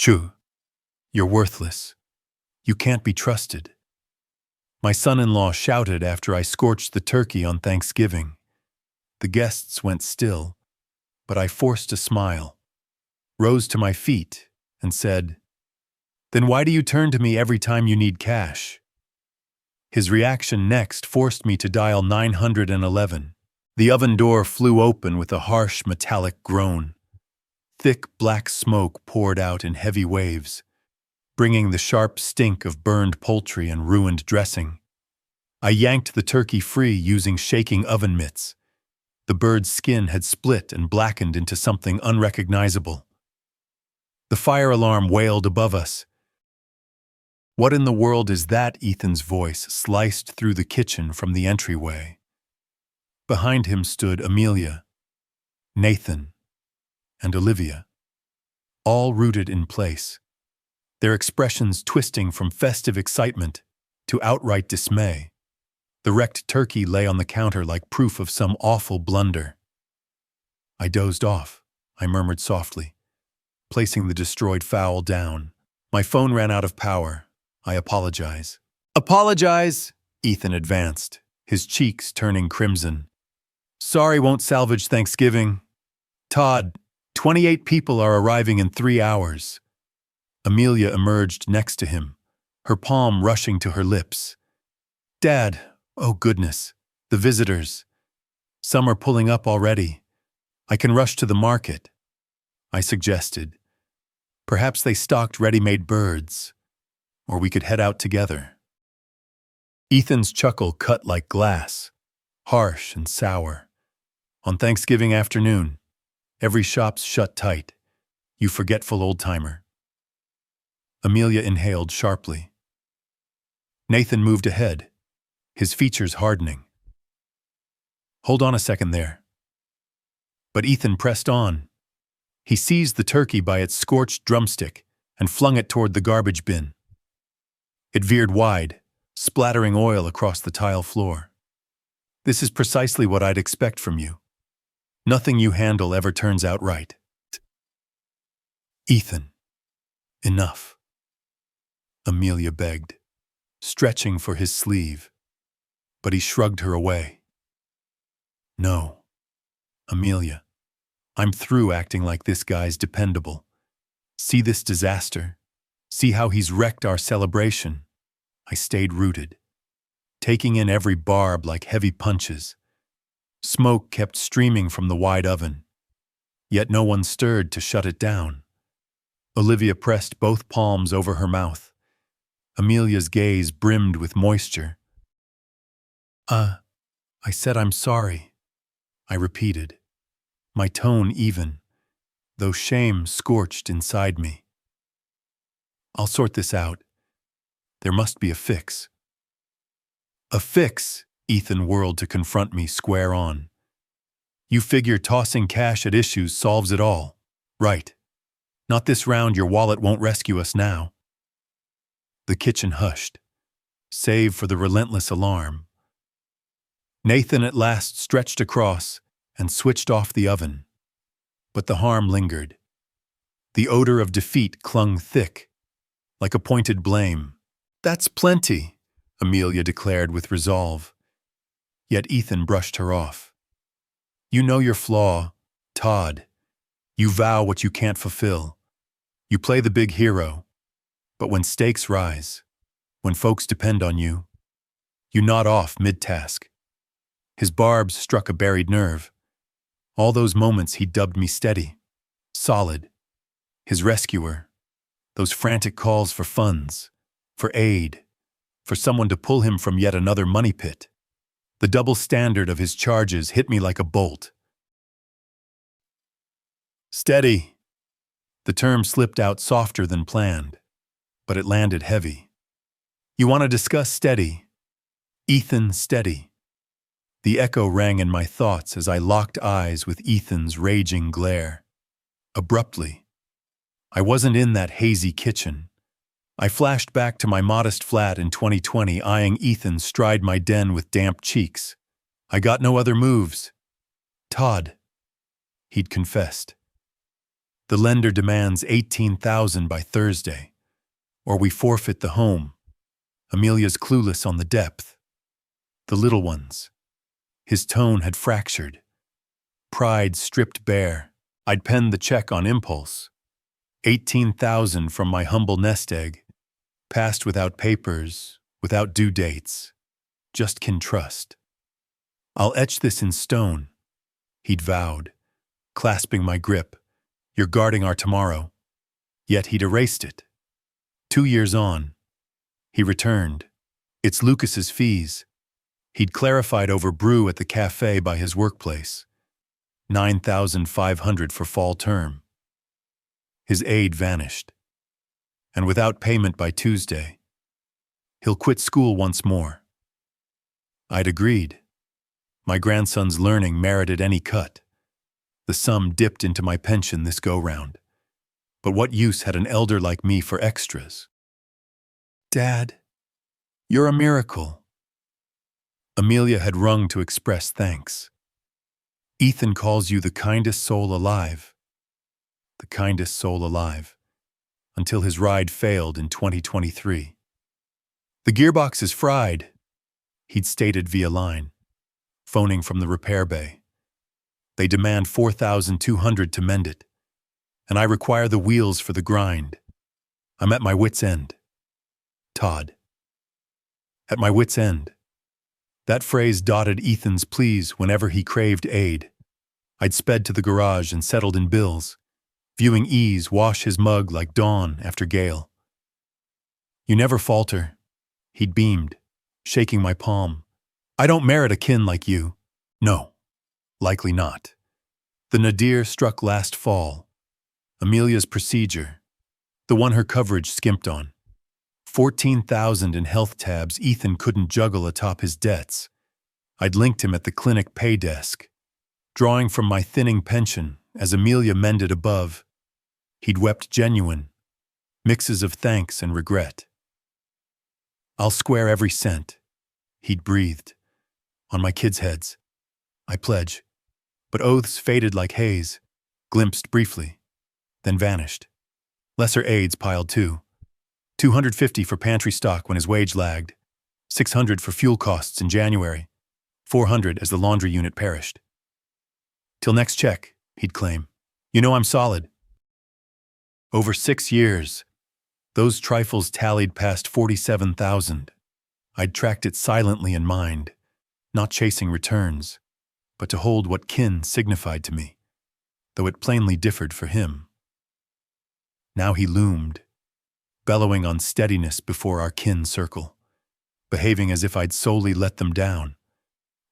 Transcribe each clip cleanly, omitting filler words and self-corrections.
True. You're worthless. You can't be trusted. My son-in-law shouted after I scorched the turkey on Thanksgiving. The guests went still, but I forced a smile, rose to my feet, and said, "Then why do you turn to me every time you need cash?" His reaction next forced me to dial 911. The oven door flew open with a harsh metallic groan. Thick black smoke poured out in heavy waves, bringing the sharp stink of burned poultry and ruined dressing. I yanked the turkey free using shaking oven mitts. The bird's skin had split and blackened into something unrecognizable. The fire alarm wailed above us. "What in the world is that?" Ethan's voice sliced through the kitchen from the entryway. Behind him stood Amelia, Nathan, and Olivia, all rooted in place, their expressions twisting from festive excitement to outright dismay. The wrecked turkey lay on the counter like proof of some awful blunder. I dozed off, I murmured softly, placing the destroyed fowl down. My phone ran out of power. I apologize. Apologize! Ethan advanced, his cheeks turning crimson. Sorry won't salvage Thanksgiving. Todd, 28 people are arriving in 3 hours. Amelia emerged next to him, her palm rushing to her lips. Dad, oh goodness, the visitors. Some are pulling up already. I can rush to the market. I suggested. Perhaps they stocked ready-made birds, or we could head out together. Ethan's chuckle cut like glass, harsh and sour. On Thanksgiving afternoon, every shop's shut tight. You forgetful old-timer. Amelia inhaled sharply. Nathan moved ahead, his features hardening. Hold on a second there. But Ethan pressed on. He seized the turkey by its scorched drumstick and flung it toward the garbage bin. It veered wide, splattering oil across the tile floor. This is precisely what I'd expect from you. Nothing you handle ever turns out right. Ethan, enough. Amelia begged, stretching for his sleeve, but he shrugged her away. No, Amelia, I'm through acting like this guy's dependable. See this disaster? See how he's wrecked our celebration? I stayed rooted, taking in every barb like heavy punches. Smoke kept streaming from the wide oven, yet no one stirred to shut it down. Olivia pressed both palms over her mouth. Amelia's gaze brimmed with moisture. I said I'm sorry, I repeated, my tone even, though shame scorched inside me. I'll sort this out. There must be a fix. A fix? Ethan whirled to confront me square on. You figure tossing cash at issues solves it all, right? Not this round, your wallet won't rescue us now. The kitchen hushed, save for the relentless alarm. Nathan at last stretched across and switched off the oven. But the harm lingered. The odor of defeat clung thick, like a pointed blame. That's plenty, Amelia declared with resolve. Yet Ethan brushed her off. You know your flaw, Todd. You vow what you can't fulfill. You play the big hero. But when stakes rise, when folks depend on you, you nod off mid-task. His barbs struck a buried nerve. All those moments he dubbed me steady, solid, his rescuer. Those frantic calls for funds, for aid, for someone to pull him from yet another money pit. The double standard of his charges hit me like a bolt. Steady. The term slipped out softer than planned, but it landed heavy. You want to discuss steady? Ethan, steady. The echo rang in my thoughts as I locked eyes with Ethan's raging glare. Abruptly, I wasn't in that hazy kitchen. I flashed back to my modest flat in 2020, eyeing Ethan stride my den with damp cheeks. I got no other moves. Todd, he'd confessed. The lender demands $18,000 by Thursday, or we forfeit the home. Amelia's clueless on the depth. The little ones. His tone had fractured. Pride stripped bare. I'd penned the check on impulse. $18,000 from my humble nest egg, passed without papers, without due dates. Just can trust. I'll etch this in stone, he'd vowed, clasping my grip. You're guarding our tomorrow. Yet he'd erased it. 2 years on, he returned. It's Lucas's fees. He'd clarified over brew at the cafe by his workplace. $9,500 for fall term. His aide vanished. And without payment by Tuesday, he'll quit school once more. I'd agreed. My grandson's learning merited any cut. The sum dipped into my pension this go-round. But what use had an elder like me for extras? Dad, you're a miracle. Amelia had rung to express thanks. Ethan calls you the kindest soul alive. The kindest soul alive. Until his ride failed in 2023. The gearbox is fried, he'd stated via line, phoning from the repair bay. They demand $4,200 to mend it, and I require the wheels for the grind. I'm at my wit's end. Todd. At my wit's end. That phrase dotted Ethan's pleas whenever he craved aid. I'd sped to the garage and settled in bills, viewing ease wash his mug like dawn after gale. You never falter, he'd beamed, shaking my palm. I don't merit a kin like you. No, likely not. The nadir struck last fall. Amelia's procedure, the one her coverage skimped on. $14,000 in health tabs Ethan couldn't juggle atop his debts. I'd linked him at the clinic pay desk, drawing from my thinning pension as Amelia mended above. He'd wept genuine, mixes of thanks and regret. I'll square every cent, he'd breathed, on my kids' heads. I pledge. But oaths faded like haze, glimpsed briefly, then vanished. Lesser aids piled too. $250 for pantry stock when his wage lagged, $600 for fuel costs in January, $400 as the laundry unit perished. Till next check, he'd claim. You know I'm solid. Over 6 years, those trifles tallied past $47,000. I'd tracked it silently in mind, not chasing returns, but to hold what kin signified to me, though it plainly differed for him. Now he loomed, bellowing on steadiness before our kin circle, behaving as if I'd solely let them down,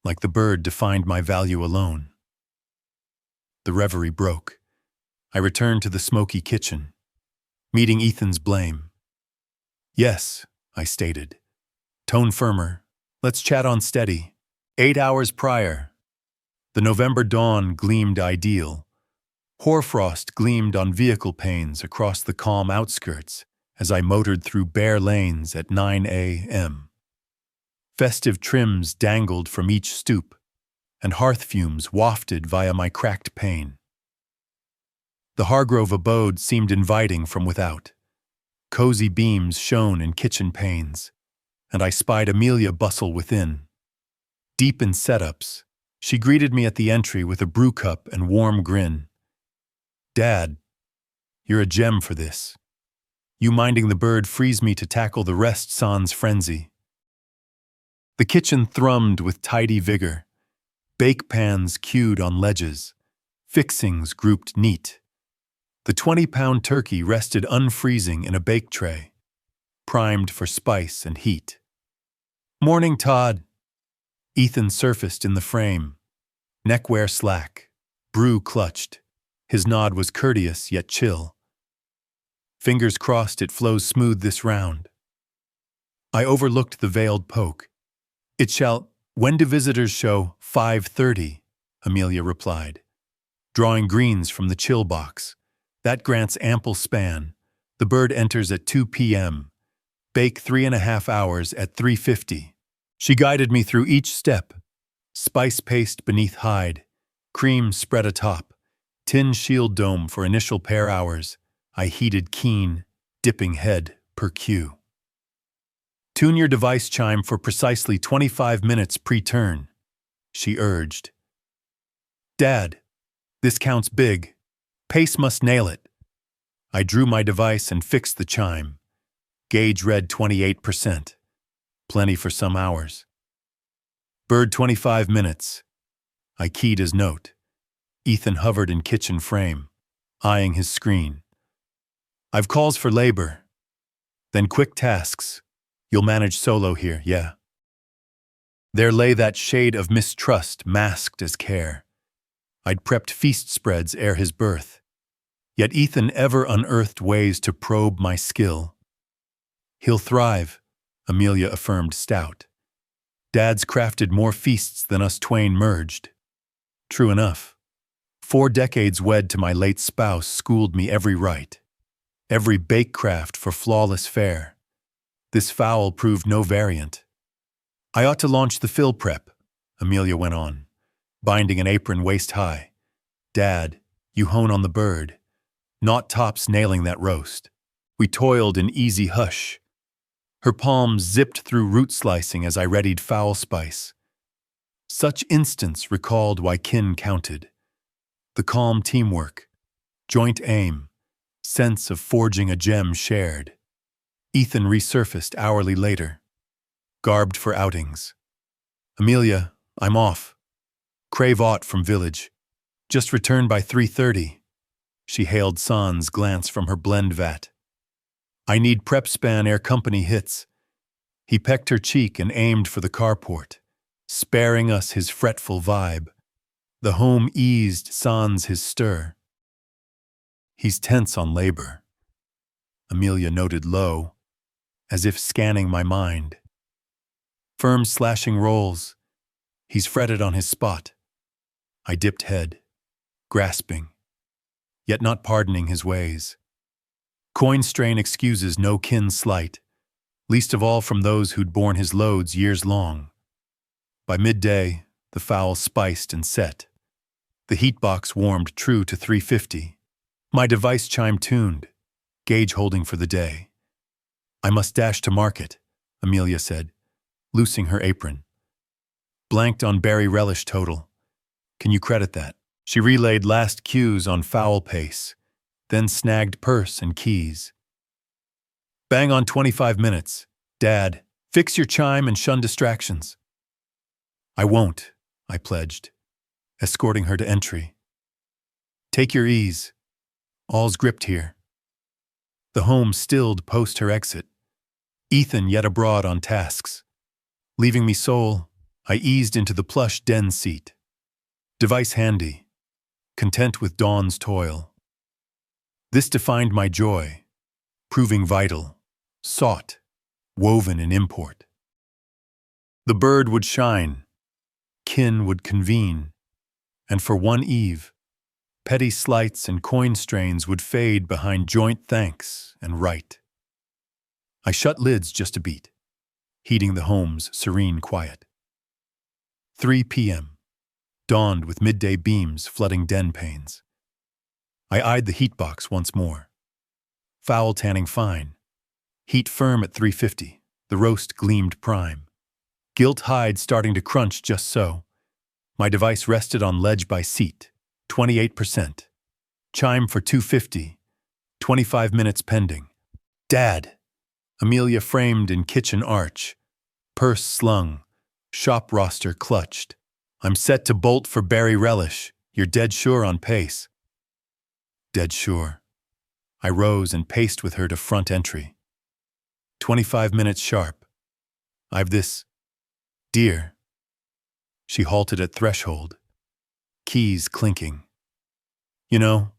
like the bird defined my value alone. The reverie broke. I returned to the smoky kitchen, meeting Ethan's blame. Yes, I stated, tone firmer. Let's chat on steady. 8 hours prior, the November dawn gleamed ideal. Hoarfrost gleamed on vehicle panes across the calm outskirts as I motored through bare lanes at 9 a.m. Festive trims dangled from each stoop, and hearth fumes wafted via my cracked pane. The Hargrove abode seemed inviting from without. Cozy beams shone in kitchen panes, and I spied Amelia bustle within. Deep in setups, she greeted me at the entry with a brew cup and warm grin. Dad, you're a gem for this. You minding the bird frees me to tackle the rest sans frenzy. The kitchen thrummed with tidy vigor. Bake pans queued on ledges, fixings grouped neat. The 20-pound turkey rested unfreezing in a bake tray, primed for spice and heat. Morning, Todd. Ethan surfaced in the frame, neckwear slack, brew clutched. His nod was courteous yet chill. Fingers crossed it flows smooth this round. I overlooked the veiled poke. It shall, when do visitors show? 5:30, Amelia replied, drawing greens from the chill box. That grants ample span. The bird enters at 2 p.m. Bake 3.5 hours at 3:50. She guided me through each step. Spice paste beneath hide, cream spread atop, Tin shield dome for initial pair hours. I heated keen, dipping head per cue. Tune your device chime for precisely 25 minutes pre-turn, she urged. Dad, this counts big. Pace must nail it. I drew my device and fixed the chime. Gauge read 28%. Plenty for some hours. Bird 25 minutes. I keyed his note. Ethan hovered in kitchen frame, eyeing his screen. I've calls for labor. Then quick tasks. You'll manage solo here, yeah. There lay that shade of mistrust masked as care. I'd prepped feast spreads ere his birth. Yet Ethan ever unearthed ways to probe my skill. He'll thrive, Amelia affirmed stout. Dad's crafted more feasts than us twain merged. True enough. 4 decades wed to my late spouse schooled me every right. Every bakecraft for flawless fare. This fowl proved no variant. I ought to launch the fill prep, Amelia went on, binding an apron waist-high. Dad, you hone on the bird. Not tops nailing that roast. We toiled in easy hush. Her palms zipped through root slicing as I readied fowl spice. Such instants recalled why kin counted. The calm teamwork, joint aim, sense of forging a gem shared. Ethan resurfaced hourly later, garbed for outings. Amelia, I'm off. Crave aught from village. Just returned by 3:30. She hailed San's glance from her blend vat. I need prep span ere company hits. He pecked her cheek and aimed for the carport, sparing us his fretful vibe. The home eased sans his stir. He's tense on labor, Amelia noted low, as if scanning my mind. Firm slashing rolls. He's fretted on his spot. I dipped head, grasping, yet not pardoning his ways. Coin strain excuses no kin slight, least of all from those who'd borne his loads years long. By midday, the fowl spiced and set. The heat box warmed true to 350. My device chime tuned, gauge holding for the day. I must dash to market, Amelia said, loosing her apron. Blanked on berry relish total. Can you credit that? She relayed last cues on fowl pace, then snagged purse and keys. Bang on 25 minutes. Dad, fix your chime and shun distractions. I won't, I pledged, escorting her to entry. Take your ease. All's gripped here. The home stilled post her exit. Ethan yet abroad on tasks. Leaving me sole, I eased into the plush den seat. Device handy, content with dawn's toil. This defined my joy, proving vital, sought, woven in import. The bird would shine, kin would convene, and for one eve, petty slights and coin strains would fade behind joint thanks and right. I shut lids just a beat, heeding the home's serene quiet. 3 p.m. dawned with midday beams flooding den panes. I eyed the heat box once more. Fowl tanning fine. Heat firm at 350. The roast gleamed prime. Gilt hide starting to crunch just so. My device rested on ledge by seat. 28%. Chime for 250. 25 minutes pending. Dad! Amelia framed in kitchen arch. Purse slung. Shop roster clutched. I'm set to bolt for berry relish. You're dead sure on pace. Dead sure. I rose and paced with her to front entry. 25 minutes sharp. I've this. Dear. She halted at threshold. Keys clinking. You know,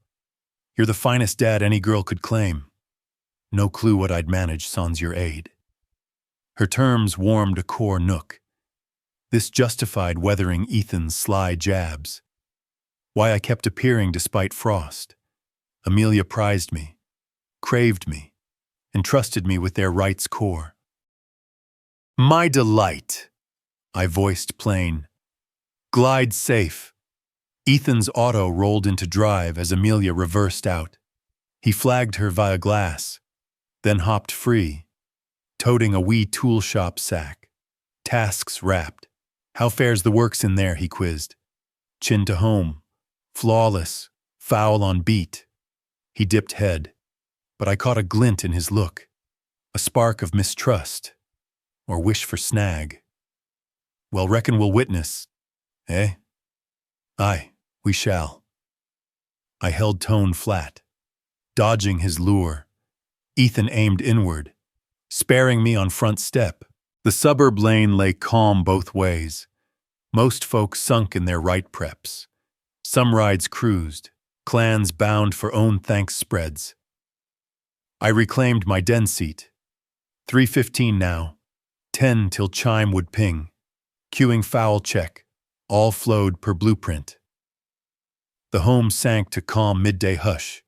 you're the finest dad any girl could claim. No clue what I'd manage sans your aid. Her terms warmed a core nook. This justified weathering Ethan's sly jabs. Why I kept appearing despite frost. Amelia prized me, craved me, entrusted me with their rights core. My delight, I voiced plain. Glide safe. Ethan's auto rolled into drive as Amelia reversed out. He flagged her via glass, then hopped free, toting a wee tool shop sack. Tasks wrapped. "How fares the works in there?" he quizzed. "Chin to home. Flawless. Foul on beat." He dipped head, but I caught a glint in his look, a spark of mistrust, or wish for snag. "Well, reckon we'll witness, eh?" "Aye, we shall." I held tone flat, dodging his lure. Ethan aimed inward, sparing me on front step. The suburb lane lay calm both ways. Most folks sunk in their right preps. Some rides cruised, clans bound for own thanks spreads. I reclaimed my den seat. 3:15 now, 10 till chime would ping. Queuing foul check, all flowed per blueprint. The home sank to calm midday hush.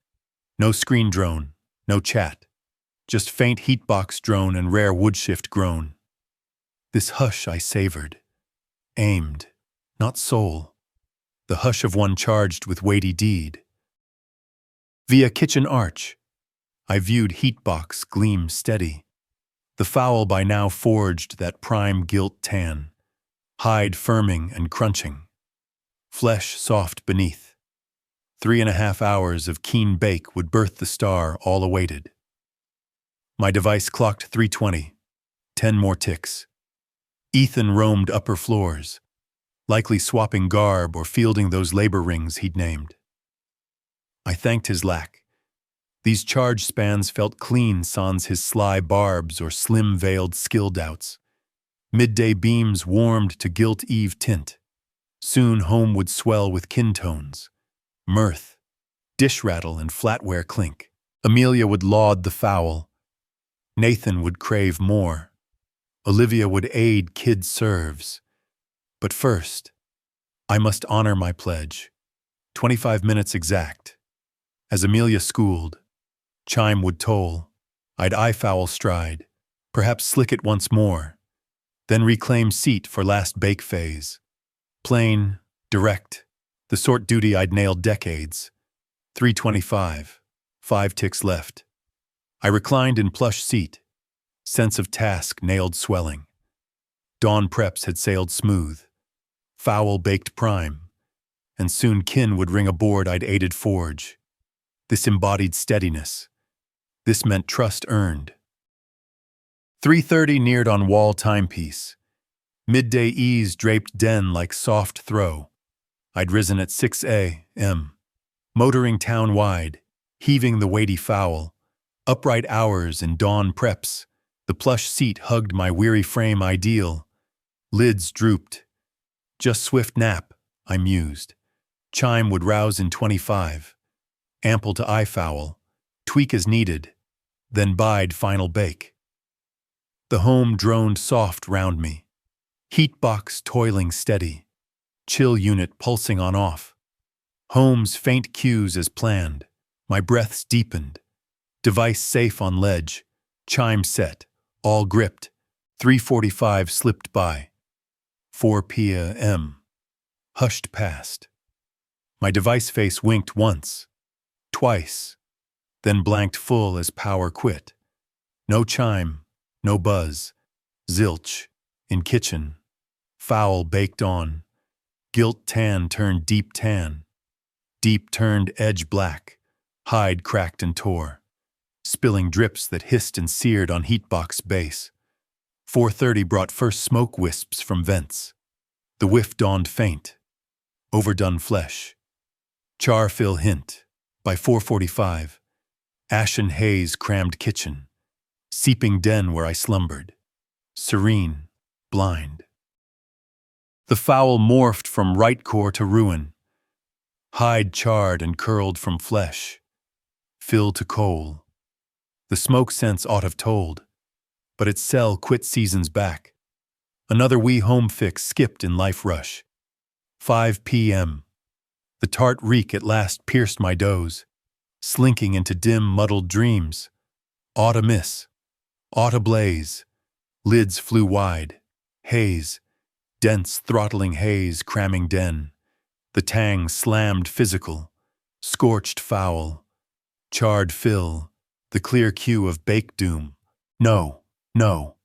No screen drone, no chat. Just faint heatbox drone and rare woodshift groan. This hush I savored, aimed, not soul. The hush of one charged with weighty deed. Via kitchen arch, I viewed heatbox gleam steady. The fowl by now forged that prime gilt tan, hide firming and crunching, flesh soft beneath. 3.5 hours of keen bake would birth the star all awaited. My device clocked 3:20, 10 more ticks. Ethan roamed upper floors, likely swapping garb or fielding those labor rings he'd named. I thanked his lack. These charge spans felt clean sans his sly barbs or slim-veiled skill doubts. Midday beams warmed to gilt eve tint. Soon home would swell with kin tones, mirth, dish rattle and flatware clink. Amelia would laud the fowl. Nathan would crave more. Olivia would aid kid serves. But first, I must honor my pledge. 25 minutes exact. As Amelia schooled, chime would toll. I'd eye-foul stride, perhaps slick it once more, then reclaim seat for last bake phase. Plain, direct, the sort duty I'd nailed decades. 3:25, 5 ticks left. I reclined in plush seat, sense of task nailed swelling. Dawn preps had sailed smooth, fowl baked prime, and soon kin would ring aboard I'd aided forge. This embodied steadiness. This meant trust earned. 3:30 neared on wall timepiece. Midday ease draped den like soft throw. I'd risen at 6 a.m., motoring town-wide, heaving the weighty fowl. Upright hours in dawn preps. The plush seat hugged my weary frame ideal. Lids drooped. Just swift nap, I mused. Chime would rouse in 25. Ample to eye-foul. Tweak as needed. Then bide final bake. The home droned soft round me. Heatbox toiling steady. Chill unit pulsing on off. Home's faint cues as planned. My breaths deepened. Device safe on ledge. Chime set. All gripped. 3:45 slipped by. 4 p.m. Hushed past. My device face winked once. Twice. Then blanked full as power quit. No chime. No buzz. Zilch. In kitchen. Fowl baked on. Gilt tan turned deep tan. Deep turned edge black. Hide cracked and tore. Spilling drips that hissed and seared on heatbox base. 4:30 brought first smoke wisps from vents. The whiff dawned faint. Overdone flesh. Char fill hint. By 4:45. Ashen haze crammed kitchen. Seeping den where I slumbered. Serene. Blind. The fowl morphed from right core to ruin. Hide charred and curled from flesh. Fill to coal. The smoke sense ought have told, but its cell quit seasons back. Another wee home fix skipped in life rush. 5 p.m. The tart reek at last pierced my doze, slinking into dim, muddled dreams. Aught amiss, aught ablaze. Lids flew wide. Haze, dense, throttling haze cramming den. The tang slammed physical, scorched foul, charred fill, the clear cue of baked doom. No, no,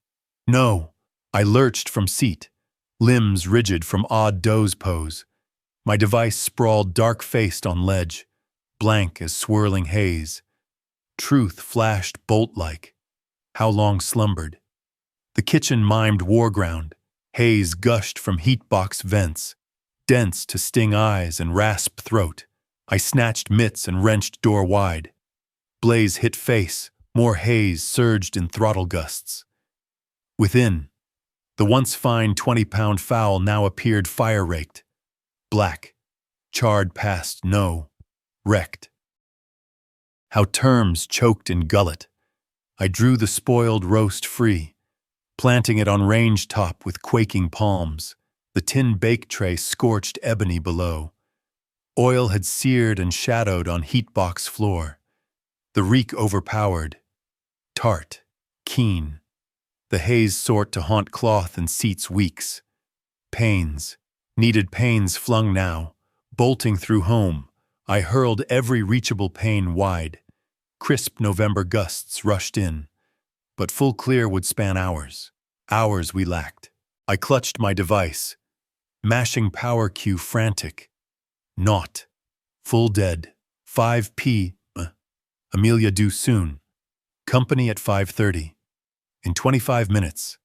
no. I lurched from seat, limbs rigid from odd doze pose. My device sprawled dark-faced on ledge, blank as swirling haze. Truth flashed bolt-like. How long slumbered? The kitchen mimed war ground. Haze gushed from heatbox vents, dense to sting eyes and rasp throat. I snatched mitts and wrenched door wide. Blaze hit face, more haze surged in throttle gusts. Within, the once fine 20-pound fowl now appeared fire-raked. Black, charred past wrecked. How terms choked in gullet. I drew the spoiled roast free, planting it on range top with quaking palms. The tin bake tray scorched ebony below. Oil had seared and shadowed on heatbox floor. The reek overpowered. Tart, keen. The haze sort to haunt cloth and seats weeks. Pains, needed pains flung now. Bolting through home, I hurled every reachable pane wide. Crisp November gusts rushed in, but full clear would span hours. Hours we lacked. I clutched my device, mashing power cue frantic. Naught. Full dead. 5p. Amelia due soon. Company at 5:30. In 25 minutes.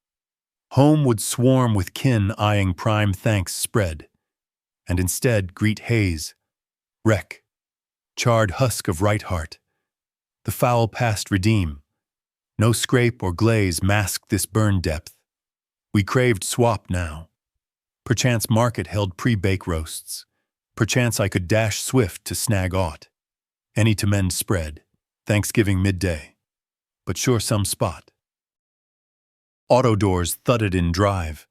Home would swarm with kin eyeing prime thanks spread, and instead greet haze, wreck, charred husk of right heart. The foul past redeem. No scrape or glaze masked this burn depth. We craved swap now. Perchance market held pre-bake roasts. Perchance I could dash swift to snag aught. Any to mend spread. Thanksgiving midday. But sure some spot. Auto doors thudded in drive.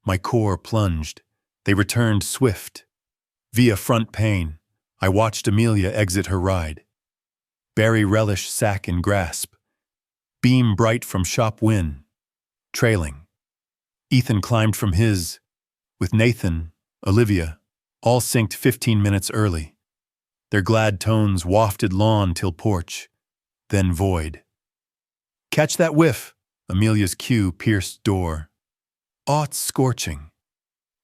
My core plunged. They returned swift. Via front pane, I watched Amelia exit her ride. Berry relish sack in grasp. Beam bright from shop win. Trailing. Ethan climbed from his, with Nathan, Olivia, all synced 15 minutes early. Their glad tones wafted lawn till porch, then void. Catch that whiff! Amelia's cue pierced door. Aught scorching.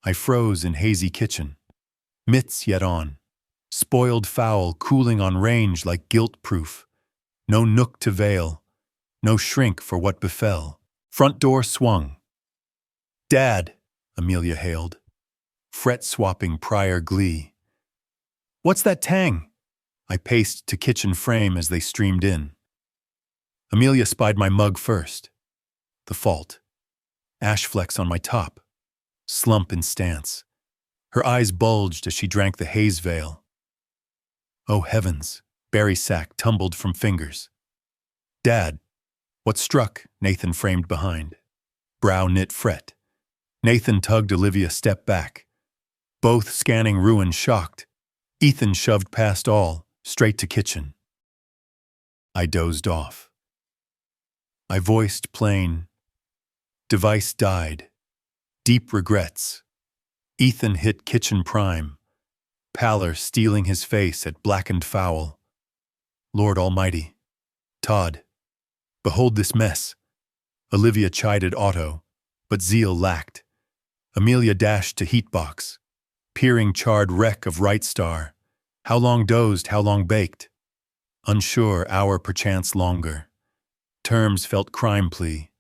I froze in hazy kitchen. Mitts yet on. Spoiled fowl cooling on range like guilt-proof. No nook to veil. No shrink for what befell. Front door swung. Dad, Amelia hailed. Fret-swapping prior glee. What's that tang? I paced to kitchen frame as they streamed in. Amelia spied my mug first. The fault. Ash flecks on my top. Slump in stance. Her eyes bulged as she drank the haze veil. Oh heavens, berry sack tumbled from fingers. Dad, what struck? Nathan framed behind. Brow knit fret. Nathan tugged Olivia step back. Both scanning ruin shocked. Ethan shoved past all, straight to kitchen. I dozed off. I voiced plain. Device died. Deep regrets. Ethan hit kitchen prime. Pallor stealing his face at blackened fowl. Lord Almighty. Todd. Behold this mess. Olivia chided Otto, but zeal lacked. Amelia dashed to heatbox. Peering charred wreck of right star. How long dozed, how long baked? Unsure, hour perchance longer. Terms felt crime plea.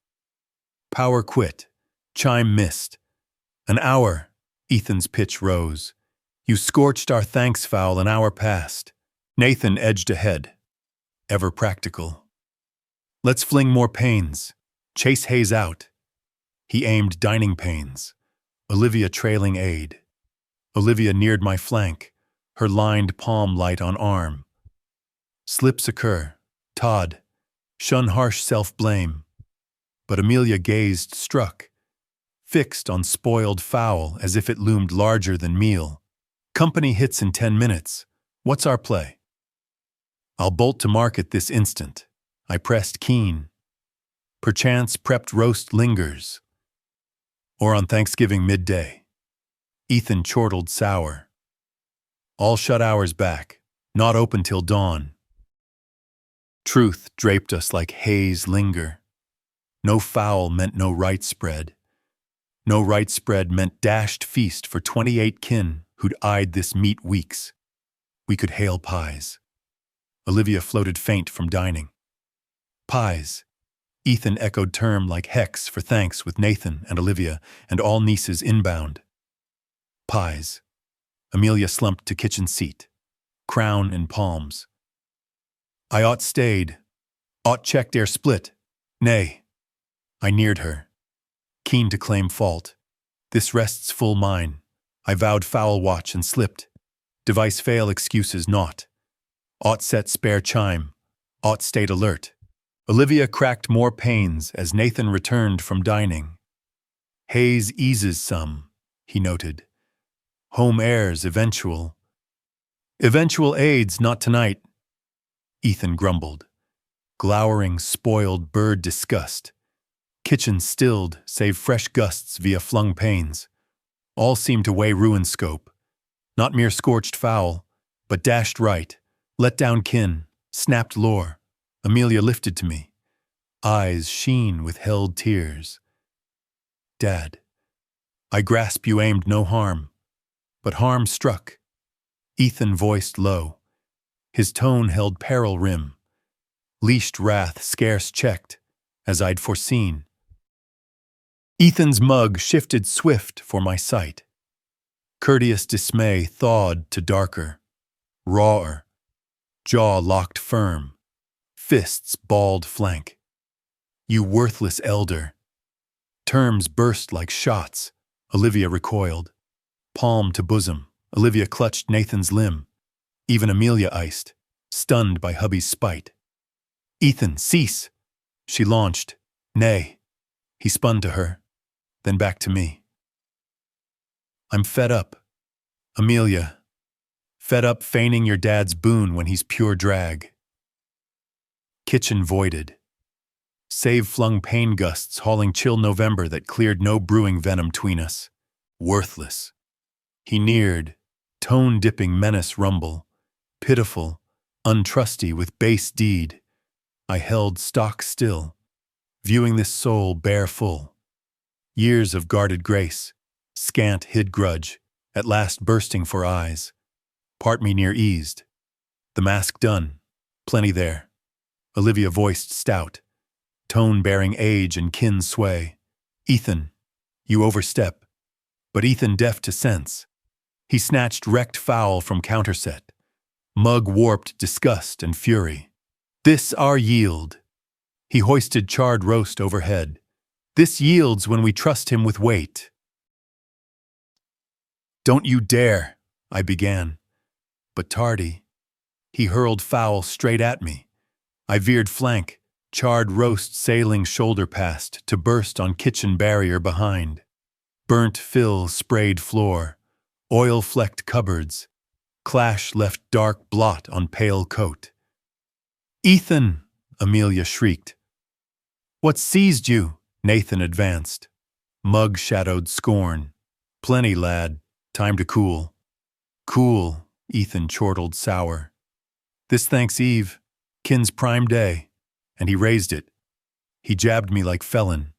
Power quit. Chime missed. An hour. Ethan's pitch rose. You scorched our thanks foul an hour past. Nathan edged ahead. Ever practical. Let's fling more pains. Chase haze out. He aimed dining panes. Olivia trailing aid. Olivia neared my flank, her lined palm light on arm. Slips occur. Todd. Shun harsh self-blame. But Amelia gazed struck, fixed on spoiled fowl as if it loomed larger than meal. Company hits in 10 minutes. What's our play? I'll bolt to market this instant. I pressed keen. Perchance prepped roast lingers. Or on Thanksgiving midday. Ethan chortled sour. All shut hours back, not open till dawn. Truth draped us like haze linger. No foul meant no right spread. No right spread meant dashed feast for 28 kin who'd eyed this meat weeks. We could hail pies. Olivia floated faint from dining. Pies. Ethan echoed term like hex for thanks with Nathan and Olivia and all nieces inbound. Pies. Amelia slumped to kitchen seat, crown in palms. I ought stayed, ought checked ere split. Nay. I neared her, keen to claim fault. This rests full mine. I vowed foul watch and slipped. Device fail excuses naught. Ought set spare chime, ought stayed alert. Olivia cracked more pains as Nathan returned from dining. Haze eases some, he noted. Home airs eventual. Eventual aids not tonight, Ethan grumbled. Glowering, spoiled bird disgust. Kitchen stilled, save fresh gusts via flung panes. All seemed to weigh ruin scope. Not mere scorched fowl, but dashed right, let down kin, snapped lore. Amelia lifted to me, eyes sheen with held tears. Dad, I grasp you aimed no harm, but harm struck. Ethan voiced low. His tone held peril rim. Leashed wrath scarce checked, as I'd foreseen. Ethan's mug shifted swift for my sight. Courteous dismay thawed to darker, rawer, jaw locked firm, fists balled flank. You worthless elder. Terms burst like shots. Olivia recoiled. Palm to bosom, Olivia clutched Nathan's limb. Even Amelia iced, stunned by hubby's spite. Ethan, cease! She launched. Nay. He spun to her, then back to me. I'm fed up. Amelia. Fed up feigning your dad's boon when he's pure drag. Kitchen voided. Save flung pain gusts hauling chill November that cleared no brewing venom 'tween us. Worthless. He neared, tone-dipping menace rumble. Pitiful, untrusty with base deed. I held stock still, viewing this soul bare full. Years of guarded grace, scant hid grudge, at last bursting for eyes. Part me near eased. The mask done, plenty there. Olivia voiced stout, tone bearing age and kin sway. Ethan, you overstep. But Ethan deaf to sense. He snatched wrecked fowl from counterset. Mug warped disgust and fury. This our yield. He hoisted charred roast overhead. This yields when we trust him with weight. Don't you dare, I began. But tardy. He hurled fowl straight at me. I veered flank, charred roast sailing shoulder past to burst on kitchen barrier behind. Burnt fill sprayed floor, oil-flecked cupboards. Clash left dark blot on pale coat. Ethan, Amelia shrieked. What seized you? Nathan advanced. Mug shadowed scorn. Plenty, lad. Time to cool. Cool, Ethan chortled sour. This thanks Eve, kin's prime day, and he raised it. He jabbed me like felon,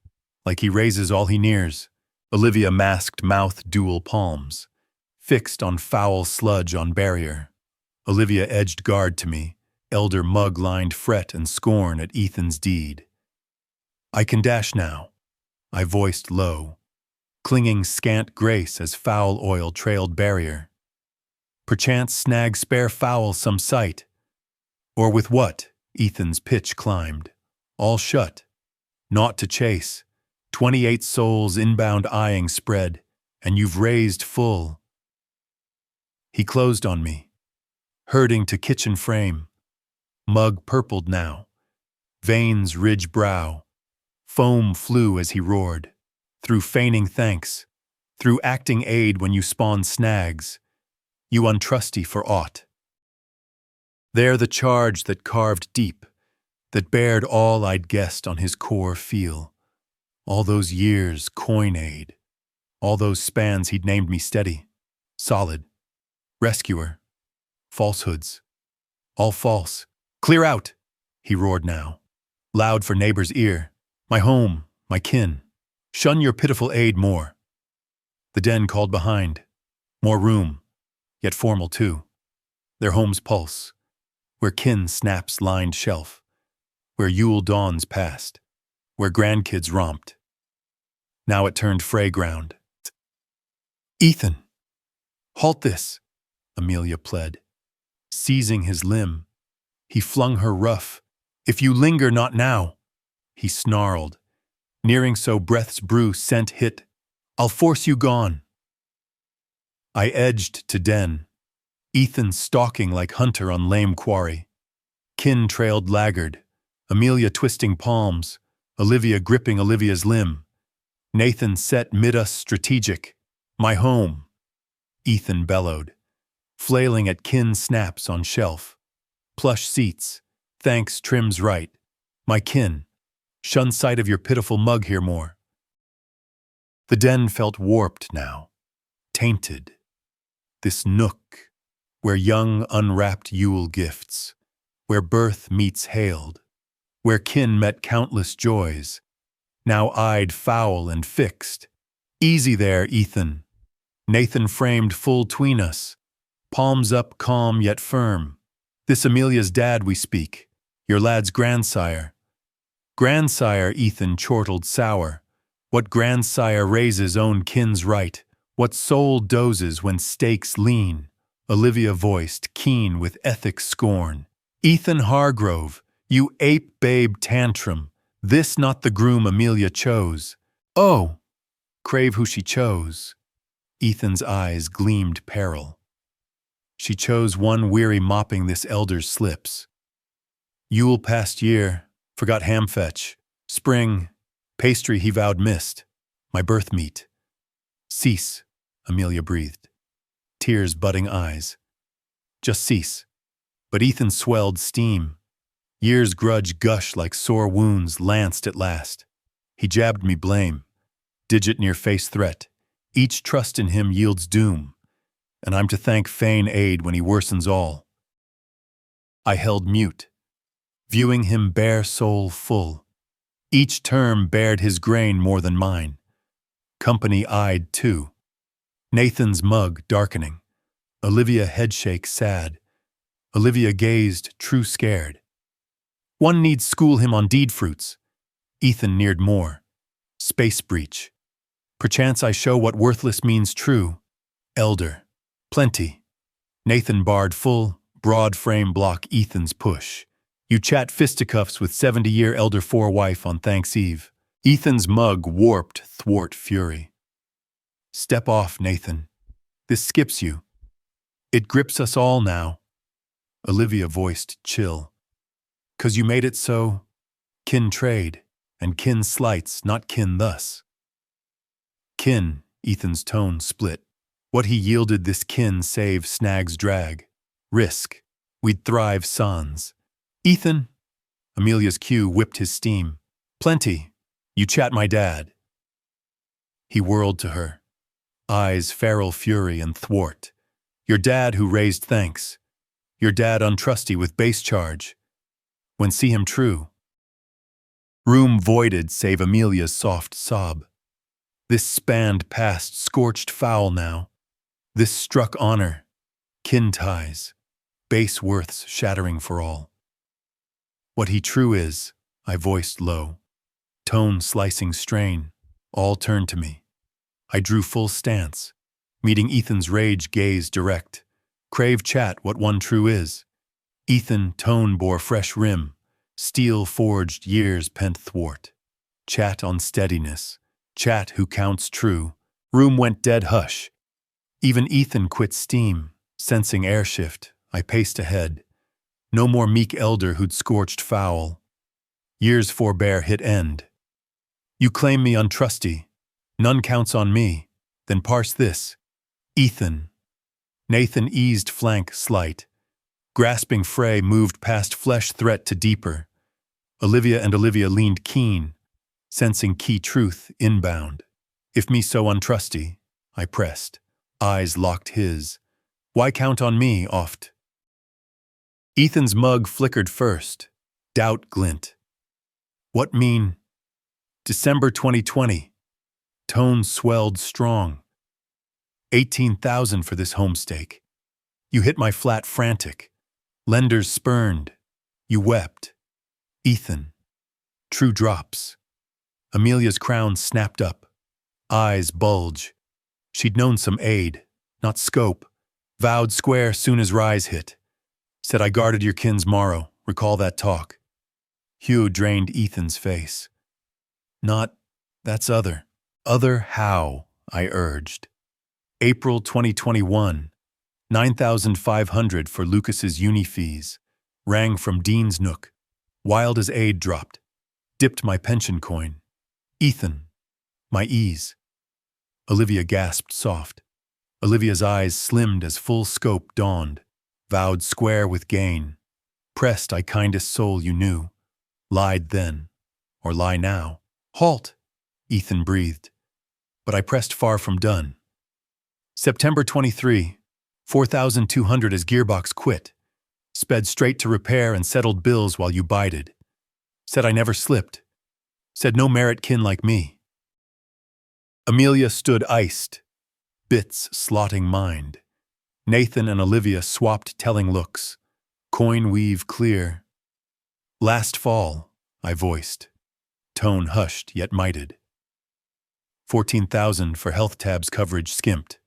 like he raises all he nears. Olivia masked mouth dual palms, fixed on foul sludge on barrier. Olivia edged guard to me, elder mug-lined fret and scorn at Ethan's deed. I can dash now, I voiced low, clinging scant grace as foul oil trailed barrier. Perchance snag spare fowl some sight, or with what? Ethan's pitch climbed. All shut, naught to chase. 28 souls inbound eyeing spread, and you've raised full. He closed on me, herding to kitchen frame. Mug purpled now, veins ridge brow. Foam flew as he roared, through feigning thanks, through acting aid when you spawn snags. You untrusty for aught. There the charge that carved deep, that bared all I'd guessed on his core feel. All those years coin aid, all those spans he'd named me steady, solid, rescuer, falsehoods. All false. Clear out, he roared now, loud for neighbor's ear. My home, my kin. Shun your pitiful aid more. The den called behind. More room, yet formal too. Their home's pulse, where kin snaps lined shelf, where Yule dawns passed, where grandkids romped. Now it turned fray ground. Ethan! Halt this, Amelia pled. Seizing his limb, he flung her rough. If you linger not now, he snarled, nearing so breath's brew scent hit. I'll force you gone. I edged to den, Ethan stalking like hunter on lame quarry. Kin trailed laggard, Amelia twisting palms, Olivia gripping Olivia's limb. Nathan set mid us strategic. My home, Ethan bellowed, flailing at kin snaps on shelf. Plush seats, thanks trims right. My kin, shun sight of your pitiful mug here more. The den felt warped now, tainted. This nook, where young unwrapped Yule gifts, where birth meets hailed, where kin met countless joys, now eyed foul and fixed. Easy there, Ethan. Nathan framed full 'tween us, palms up calm yet firm. This Amelia's dad we speak, your lad's grandsire. Grandsire, Ethan chortled sour. What grandsire raises own kin's right? What soul dozes when stakes lean? Olivia voiced, keen with ethic scorn. Ethan Hargrove, you ape babe tantrum, this not the groom Amelia chose. Oh, crave who she chose. Ethan's eyes gleamed peril. She chose one weary mopping this elder's slips. Yule past year, forgot ham fetch. Spring, pastry he vowed missed. My birth meat. Cease, Amelia breathed. Tears budding eyes. Just cease. But Ethan swelled steam. Years' grudge gush like sore wounds lanced at last. He jabbed me blame. Digit near face threat. Each trust in him yields doom, and I'm to thank feign aid when he worsens all. I held mute, viewing him bare soul full. Each term bared his grain more than mine. Company eyed too. Nathan's mug darkening. Olivia headshake sad. Olivia gazed true scared. One needs school him on deed fruits. Ethan neared more. Space breach. Perchance I show what worthless means true. Elder. Plenty. Nathan barred full, broad frame block Ethan's push. You chat fisticuffs with 70-year elder forewife on Thanks Eve. Ethan's mug warped thwart fury. Step off, Nathan. This skips you. It grips us all now. Olivia voiced chill. 'Cause you made it so. Kin trade, and kin slights, not kin thus. Kin, Ethan's tone split. What he yielded this kin save snag's drag. Risk, we'd thrive sans. Ethan, Amelia's cue whipped his steam. Plenty, you chat my dad. He whirled to her, eyes feral fury and thwart. Your dad who raised thanks. Your dad untrusty with base charge. When see him true. Room voided save Amelia's soft sob. This spanned past scorched foul now. This struck honor, kin ties, base worths shattering for all. What he true is, I voiced low. Tone slicing strain, all turned to me. I drew full stance, meeting Ethan's rage gaze direct. Crave chat what one true is. Ethan tone bore fresh rim, steel forged years pent thwart. Chat on steadiness, chat who counts true. Room went dead hush. Even Ethan quit steam, sensing air shift. I paced ahead. No more meek elder who'd scorched foul. Years forbear hit end. You claim me untrusty. None counts on me. Then parse this. Ethan. Nathan eased flank slight. Grasping fray moved past flesh threat to deeper. Olivia leaned keen, sensing key truth inbound. If me so untrusty, I pressed. Eyes locked his. Why count on me oft? Ethan's mug flickered first. Doubt glint. What mean? December 2020. Tone swelled strong. 18,000 for this homestake. You hit my flat frantic. Lenders spurned. You wept. Ethan. True drops. Amelia's crown snapped up. Eyes bulge. She'd known some aid, not scope. Vowed square soon as rise hit. Said I guarded your kin's morrow. Recall that talk. Hugh drained Ethan's face. Not, that's other. Other how, I urged. April 2021. 9,500 for Lucas's uni fees. Rang from Dean's Nook. Wild as aid dropped. Dipped my pension coin. Ethan. My ease. Olivia gasped soft. Olivia's eyes slimmed as full scope dawned. Vowed square with gain. Pressed I kindest soul you knew. Lied then. Or lie now. Halt! Ethan breathed. But I pressed far from done. September 23. 4,200 as gearbox quit. Sped straight to repair and settled bills while you bided. Said I never slipped. Said no merit kin like me. Amelia stood iced. Bits slotting mind. Nathan and Olivia swapped telling looks. Coin weave clear. Last fall, I voiced. Tone hushed yet mighted. 14,000 for health tabs coverage skimped.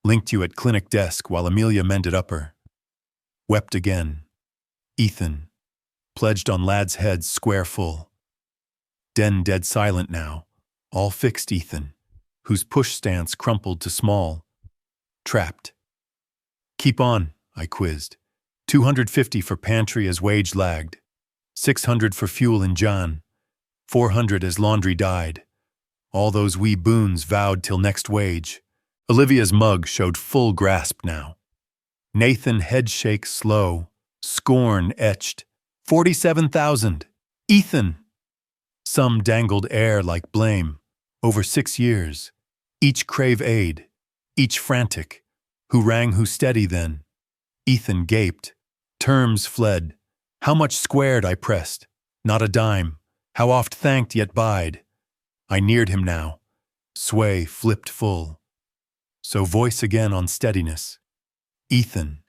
Linked you at clinic desk while Amelia mended upper. Wept again. Ethan. Pledged on lad's head square full. Den dead silent now. All fixed Ethan, whose push stance crumpled to small. Trapped. Keep on, I quizzed. 250 for pantry as wage lagged. 600 for fuel in John. 400 as laundry died. All those wee boons vowed till next wage. Olivia's mug showed full grasp now. Nathan headshake slow. Scorn etched. 47,000. Ethan. Some dangled air like blame. Over 6 years. Each crave aid. Each frantic. Who rang who steady then. Ethan gaped. Terms fled. How much squared I pressed. Not a dime. How oft thanked yet bide. I neared him now. Sway flipped full. So voice again on steadiness. Ethan.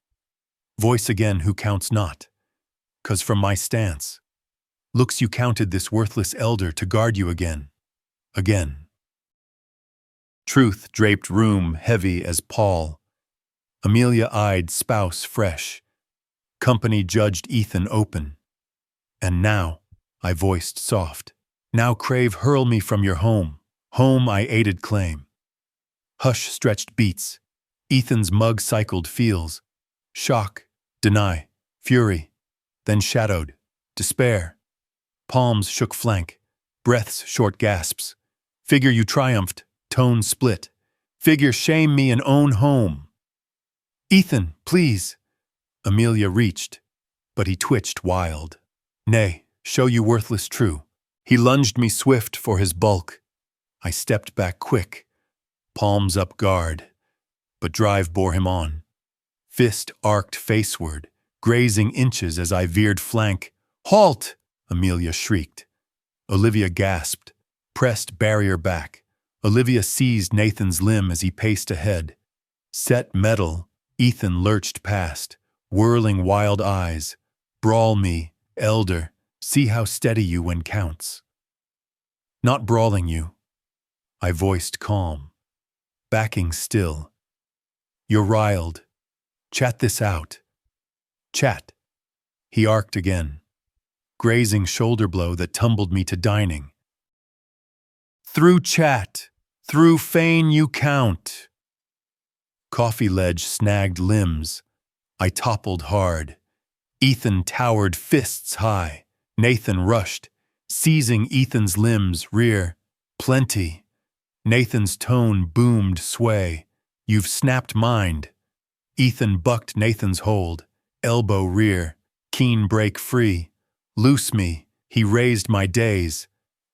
Voice again who counts not. 'Cause from my stance. Looks you counted this worthless elder to guard you again. Again. Truth draped room heavy as pall. Amelia eyed spouse fresh. Company judged Ethan open. And now, I voiced soft. Now crave hurl me from your home. Home I aided claim. Hush stretched beats. Ethan's mug cycled feels. Shock, deny, fury. Then shadowed, despair. Palms shook flank. Breaths short gasps. Figure you triumphed, tone split. Figure shame me and own home. Ethan, please. Amelia reached, but he twitched wild. Nay, show you worthless true. He lunged me swift for his bulk. I stepped back quick, palms up guard, but drive bore him on. Fist arced faceward, grazing inches as I veered flank. Halt! Amelia shrieked. Olivia gasped, pressed barrier back. Olivia seized Nathan's limb as he paced ahead. Set metal, Ethan lurched past, whirling wild eyes. Brawl me, elder, see how steady you when counts. Not brawling you, I voiced calm, backing still. You're riled. Chat this out. Chat. He arced again, grazing shoulder blow that tumbled me to dining. Through chat, through feign you count. Coffee ledge snagged limbs. I toppled hard. Ethan towered fists high. Nathan rushed, seizing Ethan's limbs rear. Plenty. Nathan's tone boomed sway. You've snapped mind. Ethan bucked Nathan's hold. Elbow rear. Keen break free. Loose me. He raised my days.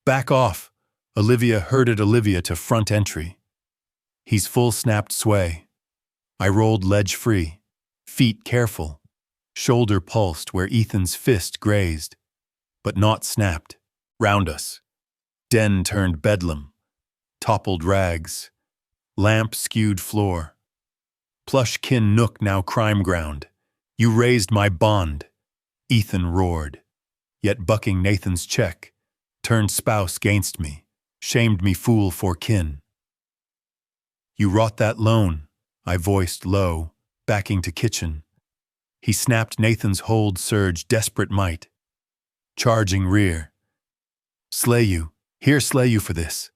Back off. Olivia herded Olivia to front entry. He's full snapped sway. I rolled ledge free. Feet careful. Shoulder pulsed where Ethan's fist grazed, but not snapped. Round us. Den turned bedlam. Toppled rags. Lamp-skewed floor. Plush kin nook now crime ground. You raised my bond, Ethan roared. Yet bucking Nathan's check, turned spouse gainst me, shamed me fool for kin. You wrought that loan, I voiced low, backing to kitchen. He snapped Nathan's hold surge desperate might. Charging rear. Slay you, here slay you for this.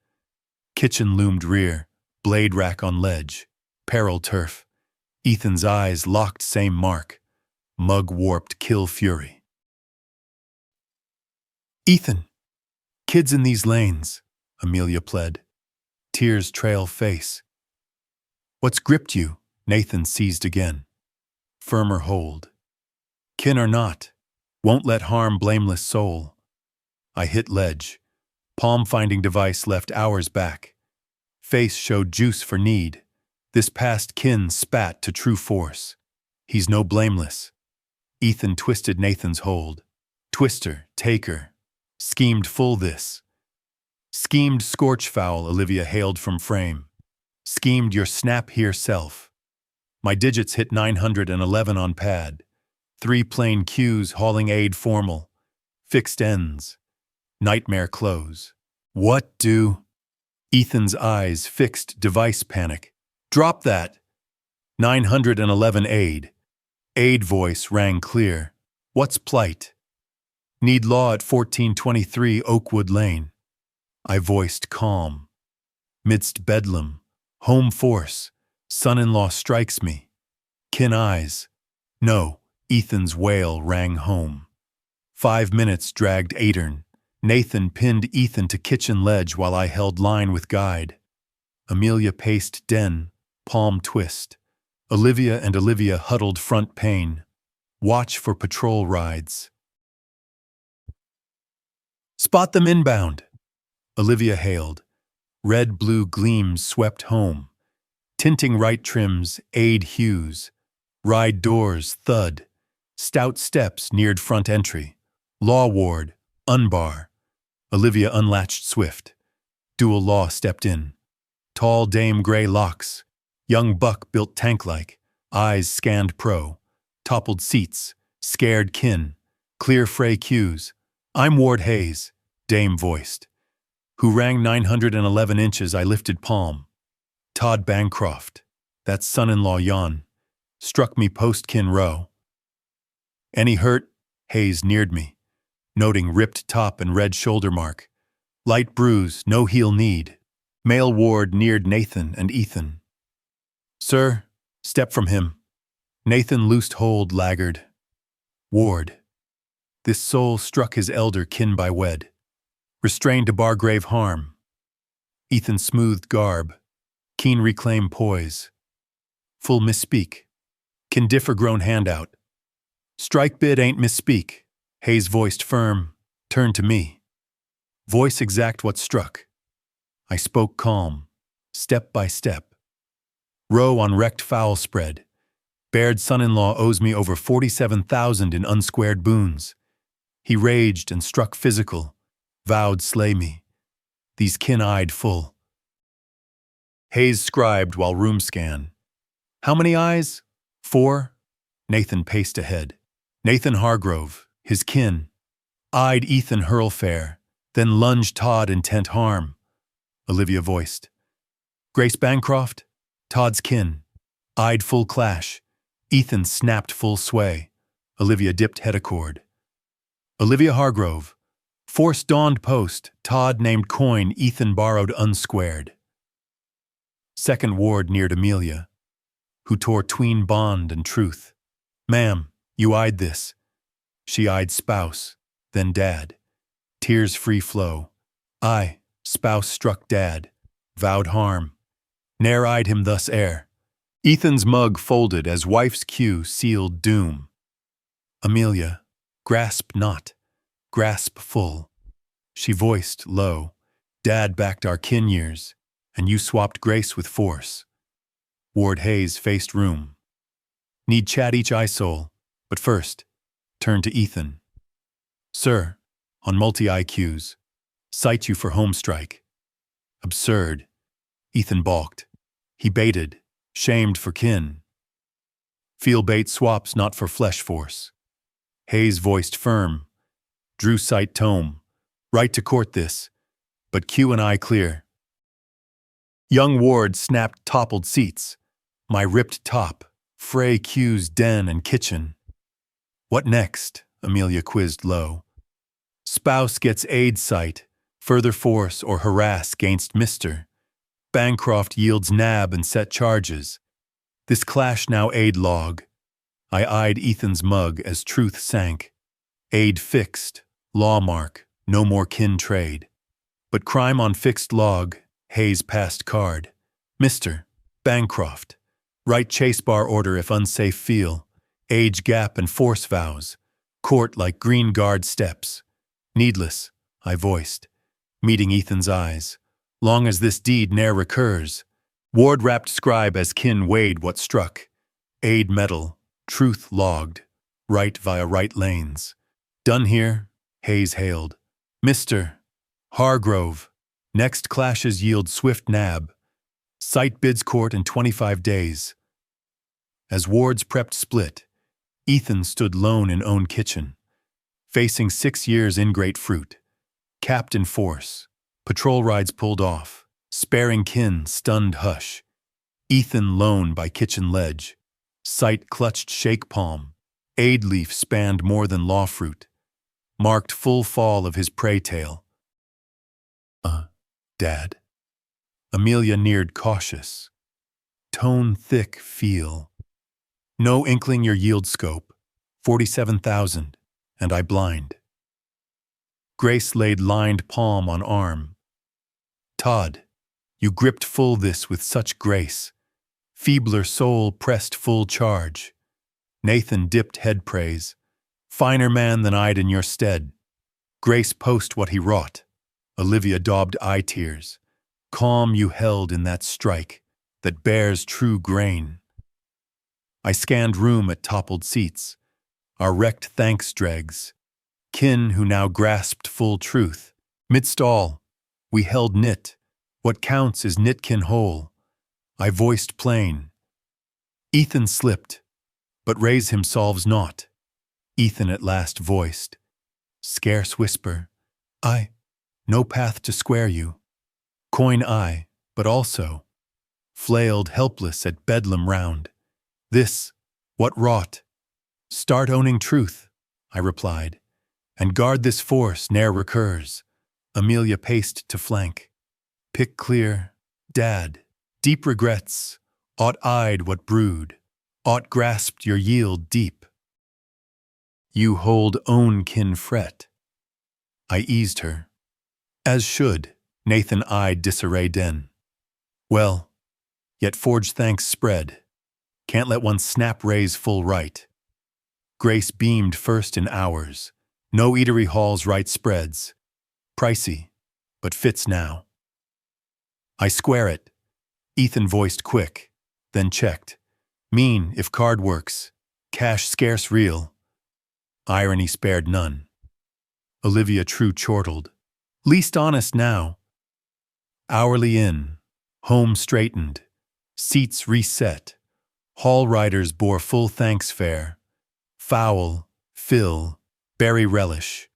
Kitchen loomed rear, blade rack on ledge, peril turf. Ethan's eyes locked same mark, mug warped kill fury. Ethan, kids in these lanes, Amelia pled. Tears trail face. What's gripped you? Nathan seized again. Firmer hold. Kin or not, won't let harm blameless soul. I hit ledge. Palm-finding device left hours back. Face showed juice for need. This past kin spat to true force. He's no blameless. Ethan twisted Nathan's hold. Twister, taker. Schemed full this. Schemed scorch foul, Olivia hailed from frame. Schemed your snap here self. My digits hit 911 on pad. 3 plain Qs hauling aid formal. Fixed ends. Nightmare close. What do? Ethan's eyes fixed device panic. Drop that. 911 aid. Aid voice rang clear. What's plight? Need law at 1423 Oakwood Lane. I voiced calm. Midst bedlam. Home force. Son-in-law strikes me. Kin eyes. No, Ethan's wail rang home. 5 minutes dragged Adern. Nathan pinned Ethan to kitchen ledge while I held line with guide. Amelia paced den, palm twist. Olivia huddled front pane. Watch for patrol rides. Spot them inbound. Olivia hailed. Red-blue gleams swept home. Tinting right trims, aid hues. Ride doors, thud. Stout steps neared front entry. Law ward, unbar. Olivia unlatched swift. Dual law stepped in. Tall dame gray locks. Young buck built tank-like. Eyes scanned pro. Toppled seats. Scared kin. Clear fray cues. I'm Ward Hayes, dame voiced. Who rang 911 inches I lifted palm. Todd Bancroft. That's son-in-law yon. Struck me post-kin row. Any hurt? Hayes neared me, noting ripped top and red shoulder mark. Light bruise, no heel need. Male ward neared Nathan and Ethan. Sir, step from him. Nathan loosed hold laggard. Ward. This soul struck his elder kin by wed. Restrained to bar grave harm. Ethan smoothed garb. Keen reclaim poise. Full misspeak. Can differ grown handout. Strike bid ain't misspeak. Hayes voiced firm. Turn to me. Voice exact what struck. I spoke calm. Step by step. Row on wrecked foul spread. Baird son-in-law owes me over 47,000 in unsquared boons. He raged and struck physical. Vowed slay me. These kin eyed full. Hayes scribed while room scan. How many eyes? 4? Nathan paced ahead. Nathan Hargrove, his kin, eyed Ethan Hurlfair, then lunged Todd intent harm. Olivia voiced. Grace Bancroft, Todd's kin, eyed full clash. Ethan snapped full sway. Olivia dipped head accord. Olivia Hargrove, force donned post, Todd named coin, Ethan borrowed unsquared. Second ward neared Amelia, who tore tween bond and truth. Ma'am, you eyed this. She eyed spouse, then dad. Tears free flow. I, spouse struck dad, vowed harm. Ne'er eyed him thus ere. Ethan's mug folded as wife's cue sealed doom. Amelia, grasp not, grasp full. She voiced low. Dad backed our kin years, and you swapped grace with force. Ward Hayes faced room. Need chat each eye soul. But first, turn to Ethan. Sir, on multi-IQs, cite you for home strike. Absurd. Ethan balked. He baited, shamed for kin. Feel bait swaps not for flesh force. Hayes voiced firm. Drew cite tome. Right to court this, but Q and I clear. Young Ward snapped toppled seats. My ripped top, fray Q's den and kitchen. What next? Amelia quizzed low. Spouse gets aid cite, further force or harass gainst Mr. Bancroft yields nab and set charges. This clash now aid log. I eyed Ethan's mug as truth sank. Aid fixed, law mark, no more kin trade. But crime on fixed log, Hayes passed card. Mr. Bancroft, write chase bar order if unsafe feel. Age gap and force vows. Court like green guard steps. Needless, I voiced, meeting Ethan's eyes. Long as this deed ne'er recurs. Ward wrapped scribe as kin weighed what struck. Aid medal, truth logged, right via right lanes. Done here, Hayes hailed. Mr. Hargrove, next clashes yield swift nab. Cite bids court in 25 days. As Ward's prepped split, Ethan stood lone in own kitchen, facing 6 years in great fruit. Capped in force, patrol rides pulled off, sparing kin stunned hush. Ethan lone by kitchen ledge, cite clutched shake palm, aid leaf spanned more than law fruit, marked full fall of his prey tail. Dad. Amelia neared cautious. Tone thick feel. No inkling your yield scope, 47,000, and I blind. Grace laid lined palm on arm. Todd, you gripped full this with such grace. Feebler soul pressed full charge. Nathan dipped head praise. Finer man than I'd in your stead. Grace post what he wrought. Olivia daubed eye tears. Calm you held in that strike that bears true grain. I scanned room at toppled seats. Our wrecked thanks dregs. Kin who now grasped full truth. Midst all, we held knit. What counts is knitkin whole. I voiced plain. Ethan slipped, but raise him solves naught. Ethan at last voiced. Scarce whisper, no path to square you. Coin I, but also. Flailed helpless at bedlam round. This, what wrought? Start owning truth, I replied, and guard this force ne'er recurs. Amelia paced to flank. Pick clear, Dad, deep regrets, aught eyed what brewed, aught grasped your yield deep. You hold own kin fret. I eased her. As should, Nathan eyed disarray den. Well, yet forged thanks spread. Can't let one snap raise full right. Grace beamed first in hours. No eatery hall's right spreads. Pricey, but fits now. I square it. Ethan voiced quick, then checked. Mean if card works. Cash scarce real. Irony spared none. Olivia true chortled. Least honest now. Hourly in. Home straightened. Seats reset. Hall riders bore full thanks fare. Fowl, fill, berry relish.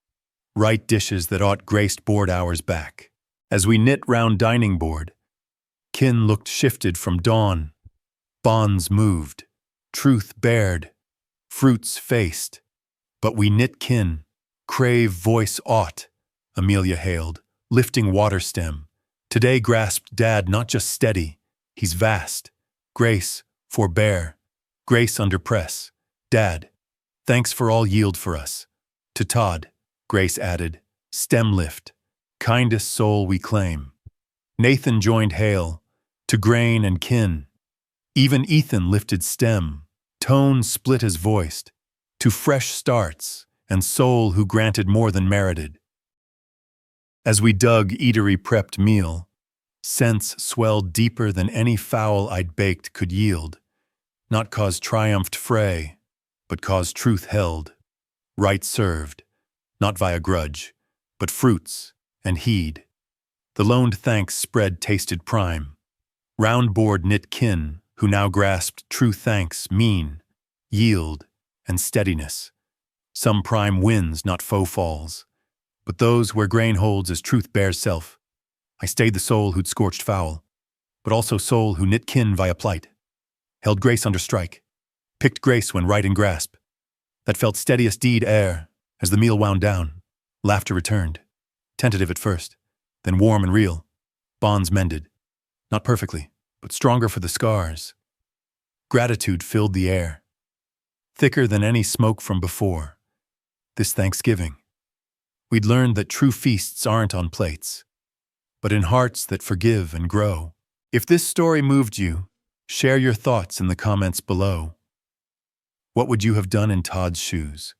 Right dishes that ought graced board hours back. As we knit round dining board, kin looked shifted from dawn. Bonds moved. Truth bared. Fruits faced. But we knit kin. Crave voice aught, Amelia hailed, lifting water stem. Today grasped Dad not just steady, he's vast. Grace, forbear. Grace under press. Dad, thanks for all yield for us. To Todd, Grace added, stem lift. Kindest soul we claim. Nathan joined hail. To grain and kin. Even Ethan lifted stem. Tone split as voiced. To fresh starts and soul who granted more than merited. As we dug eatery prepped meal, sense swelled deeper than any fowl I'd baked could yield. Not cause triumphed fray, but cause truth held, right served, not via grudge, but fruits and heed. The loaned thanks spread tasted prime. Round board knit kin, who now grasped true thanks mean, yield, and steadiness. Some prime wins, not foe falls, but those where grain holds as truth bears self. I stayed the soul who'd scorched foul, but also soul who knit kin via plight, held grace under strike, picked grace when right in grasp, that felt steadiest deed ere, as the meal wound down, laughter returned, tentative at first, then warm and real, bonds mended, not perfectly, but stronger for the scars. Gratitude filled the air, thicker than any smoke from before. This Thanksgiving, we'd learned that true feasts aren't on plates, but in hearts that forgive and grow. If this story moved you, share your thoughts in the comments below. What would you have done in Todd's shoes?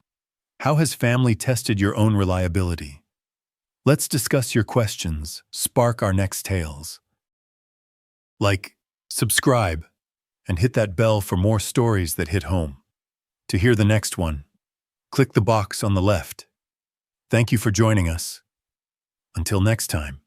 How has family tested your own reliability? Let's discuss your questions, spark our next tales. Like, subscribe, and hit that bell for more stories that hit home. To hear the next one, click the box on the left. Thank you for joining us. Until next time.